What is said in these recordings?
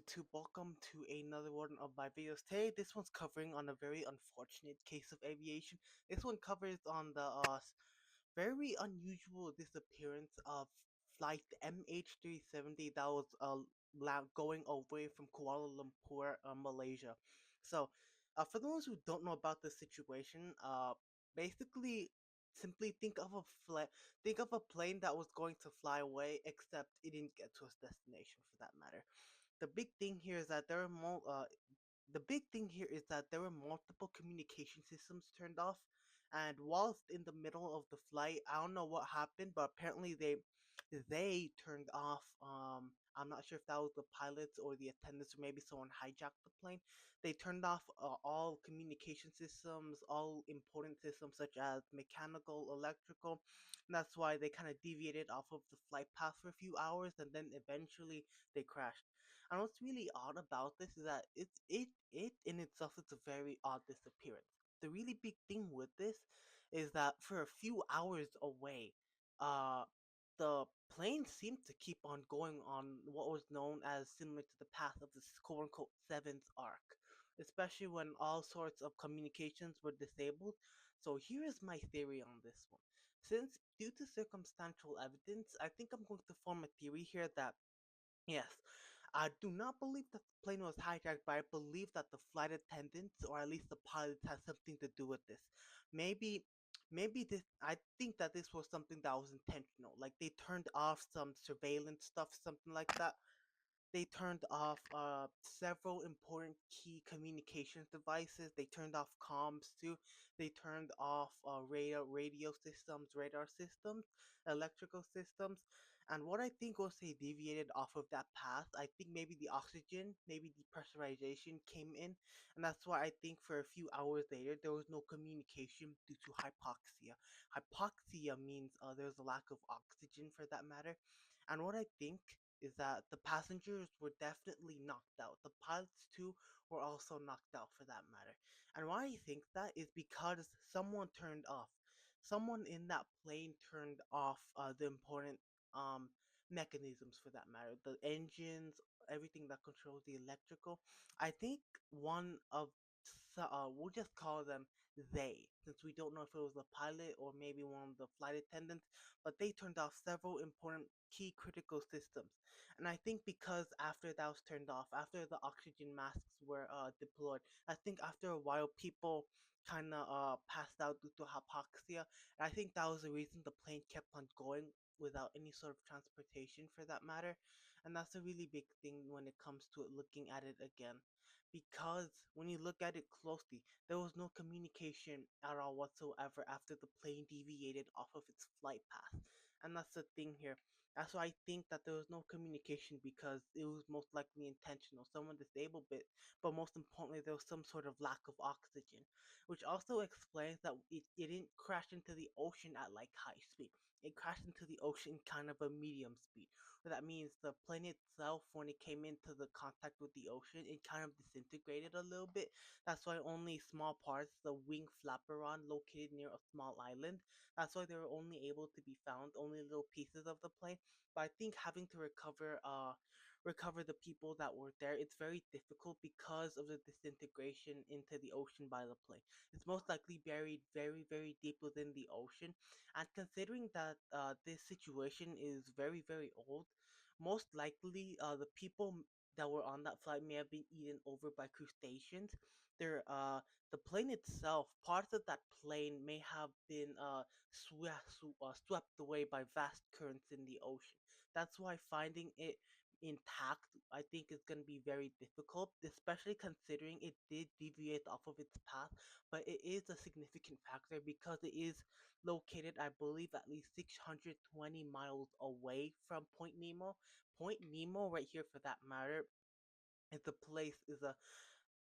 YouTube? Welcome to another one of my videos. Today, this one's covering on a very unfortunate case of aviation. This one covers on the very unusual disappearance of flight MH370 that was going away from Kuala Lumpur, Malaysia. So, for those who don't know about the situation, basically, simply think of a plane that was going to fly away, except it didn't get to its destination for that matter. The big thing here is that the big thing here is that there were multiple communication systems turned off, and whilst in the middle of the flight, I don't know what happened, but apparently they turned off. I'm not sure if that was the pilots or the attendants, or maybe someone hijacked the plane. They turned off all communication systems, all important systems such as mechanical, electrical. And that's why they kind of deviated off of the flight path for a few hours, and then eventually they crashed. And what's really odd about this is that it in itself is a very odd disappearance. The really big thing with this is that for a few hours away, uh, the plane seemed to keep on going on what was known as similar to the path of the quote unquote seventh arc, especially when all sorts of communications were disabled. So here is my theory on this one. Since due to circumstantial evidence, I think I'm going to form a theory here that yes, I do not believe that the plane was hijacked, but I believe that the flight attendants, or at least the pilots, had something to do with this. Maybe, maybe this. I think that this was something that was intentional. Like they turned off some surveillance stuff, something like that. They turned off several important key communications devices. They turned off comms too. They turned off radio systems, radar systems, electrical systems. And what I think was they deviated off of that path. I think maybe the oxygen, maybe depressurization came in, and that's why I think for a few hours later there was no communication due to hypoxia. Hypoxia means there's a lack of oxygen for that matter. And what I think is that the passengers were definitely knocked out. The pilots too were also knocked out for that matter. And why I think that is because someone turned off. Someone in that plane turned off the important um mechanisms for that matter. The engines, everything that controls the electrical. I think one of we'll just call them they, since we don't know if it was the pilot or maybe one of the flight attendants, but they turned off several important key critical systems. And I think because after that was turned off, after the oxygen masks were deployed, I think after a while people kind of passed out due to hypoxia. And I think that was the reason the plane kept on going without any sort of transportation for that matter. And that's a really big thing when it comes to it looking at it again. Because when you look at it closely, there was no communication at all whatsoever after the plane deviated off of its flight path. And that's the thing here. That's why I think that there was no communication because it was most likely intentional. Someone disabled it, but most importantly, there was some sort of lack of oxygen, which also explains that it didn't crash into the ocean at like high speed. It crashed into the ocean kind of a medium speed. So that means the plane itself, when it came into the contact with the ocean, it kind of disintegrated a little bit. That's why only small parts, the wing flaperon located near a small island, that's why they were only able to be found, only little pieces of the plane. But I think having to recover the people that were there, it's very difficult because of the disintegration into the ocean by the plane. It's most likely buried very, very deep within the ocean. And considering that this situation is very, very old, most likely the people that were on that flight may have been eaten over by crustaceans. They're the plane itself, parts of that plane may have been swept away by vast currents in the ocean. That's why finding it intact, I think, is going to be very difficult, especially considering it did deviate off of its path. But it is a significant factor because it is located, I believe, at least 620 miles away from Point Nemo. Point Nemo, right here for that matter, is a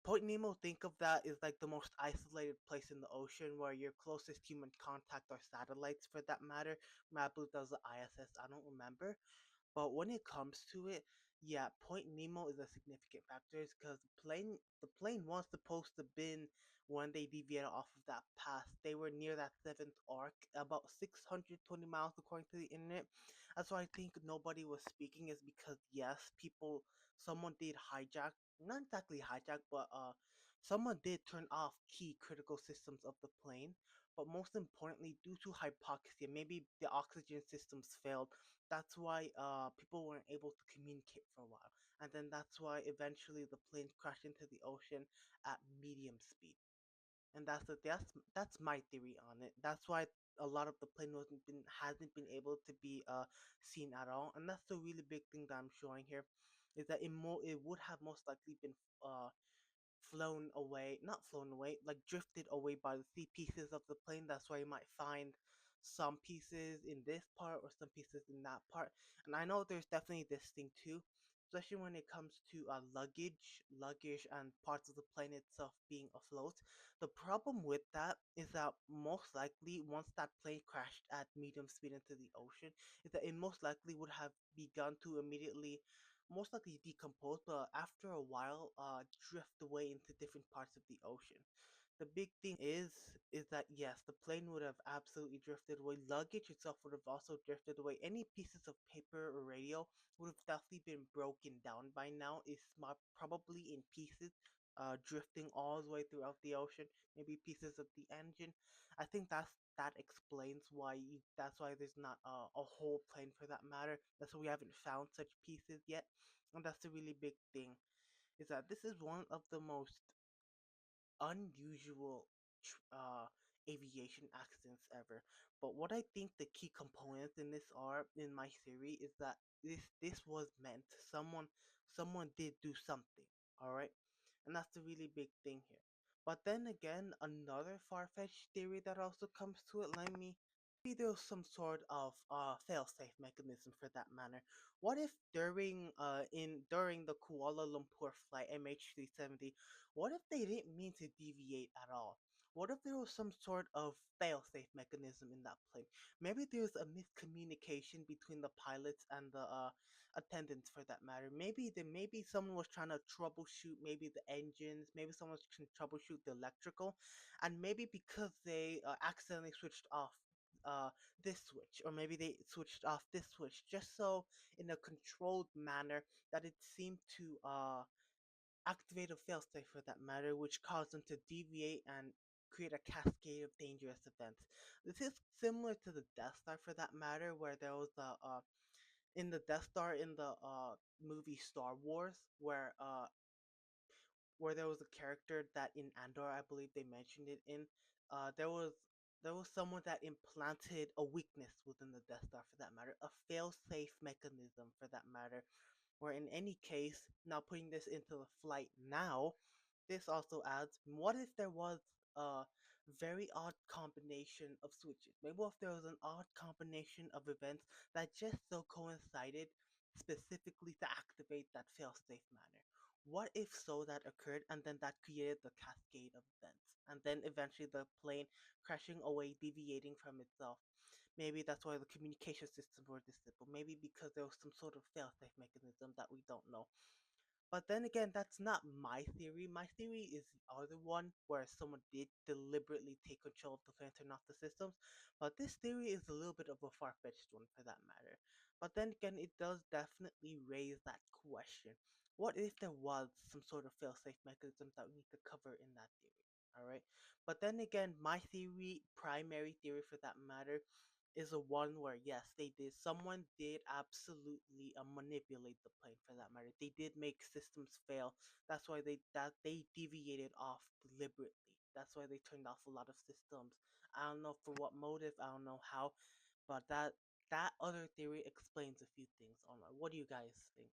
Point Nemo, think of that is like the most isolated place in the ocean where your closest human contact are satellites for that matter. I believe that was the ISS, I don't remember. But when it comes to it, Yeah, Point Nemo is a significant factor because the plane was supposed to been when they deviated off of that path. They were near that seventh arc, about 620 miles according to the internet. That's why I think nobody was speaking is because yes, someone did hijack, not exactly hijack, but someone did turn off key critical systems of the plane. But most importantly, due to hypoxia, maybe the oxygen systems failed. That's why people weren't able to communicate for a while, and then that's why eventually the plane crashed into the ocean at medium speed. And that's my theory on it. That's why a lot of the plane hasn't been able to be seen at all, and that's the really big thing that I'm showing here, is that it would have most likely been uh flown away, not flown away, like drifted away by the sea pieces of the plane. That's why you might find some pieces in this part or some pieces in that part. And I know there's definitely this thing too, especially when it comes to luggage, and parts of the plane itself being afloat. The problem with that is that most likely, once that plane crashed at medium speed into the ocean, is that it most likely would have begun to immediately most likely decompose, but after a while, drift away into different parts of the ocean. The big thing is that yes, the plane would have absolutely drifted away. Luggage itself would have also drifted away. Any pieces of paper or radio would have definitely been broken down by now. Is probably in pieces, drifting all the way throughout the ocean. Maybe pieces of the engine. I think that explains why that's why there's not a whole plane for that matter. That's why we haven't found such pieces yet, and that's the really big thing. Is that this is one of the most unusual aviation accidents ever. But what I think the key components in this are, in my theory, is that this was meant. Someone did do something. All right, and that's the really big thing here. But then again, another far-fetched theory that also comes to it. Let me. Maybe there's some sort of fail-safe mechanism for that matter. What if during the Kuala Lumpur flight MH370, what if they didn't mean to deviate at all? What if there was some sort of fail-safe mechanism in that plane? Maybe there's a miscommunication between the pilots and the attendants for that matter. Maybe someone was trying to troubleshoot maybe the engines, maybe someone was trying to troubleshoot the electrical, and maybe because they accidentally switched off uh this switch, or maybe they switched off this switch just so in a controlled manner that it seemed to activate a failsafe for that matter, which caused them to deviate and create a cascade of dangerous events. This is similar to the Death Star for that matter, where there was a in the Death Star in the movie Star Wars, where there was a character that in Andor, I believe they mentioned it in, uh, there was there was someone that implanted a weakness within the Death Star for that matter, a fail-safe mechanism for that matter, where in any case, now putting this into the flight now, this also adds, what if there was a very odd combination of switches? Maybe what if there was an odd combination of events that just so coincided specifically to activate that fail-safe manner? What if so that occurred, and then that created the cascade of events, and then eventually the plane crashing away, deviating from itself? Maybe that's why the communication systems were disabled. Maybe because there was some sort of fail-safe mechanism that we don't know. But then again, that's not my theory. My theory is the other one, where someone did deliberately take control of the plane, turn off the systems. But this theory is a little bit of a far-fetched one for that matter. But then again, it does definitely raise that question. What if there was some sort of fail-safe mechanism that we need to cover in that theory? Alright? But then again, my theory, primary theory for that matter, is a one where yes, someone did absolutely manipulate the plane for that matter. They did make systems fail. That's why they deviated off deliberately. That's why they turned off a lot of systems. I don't know for what motive, I don't know how, but that other theory explains a few things online. What do you guys think?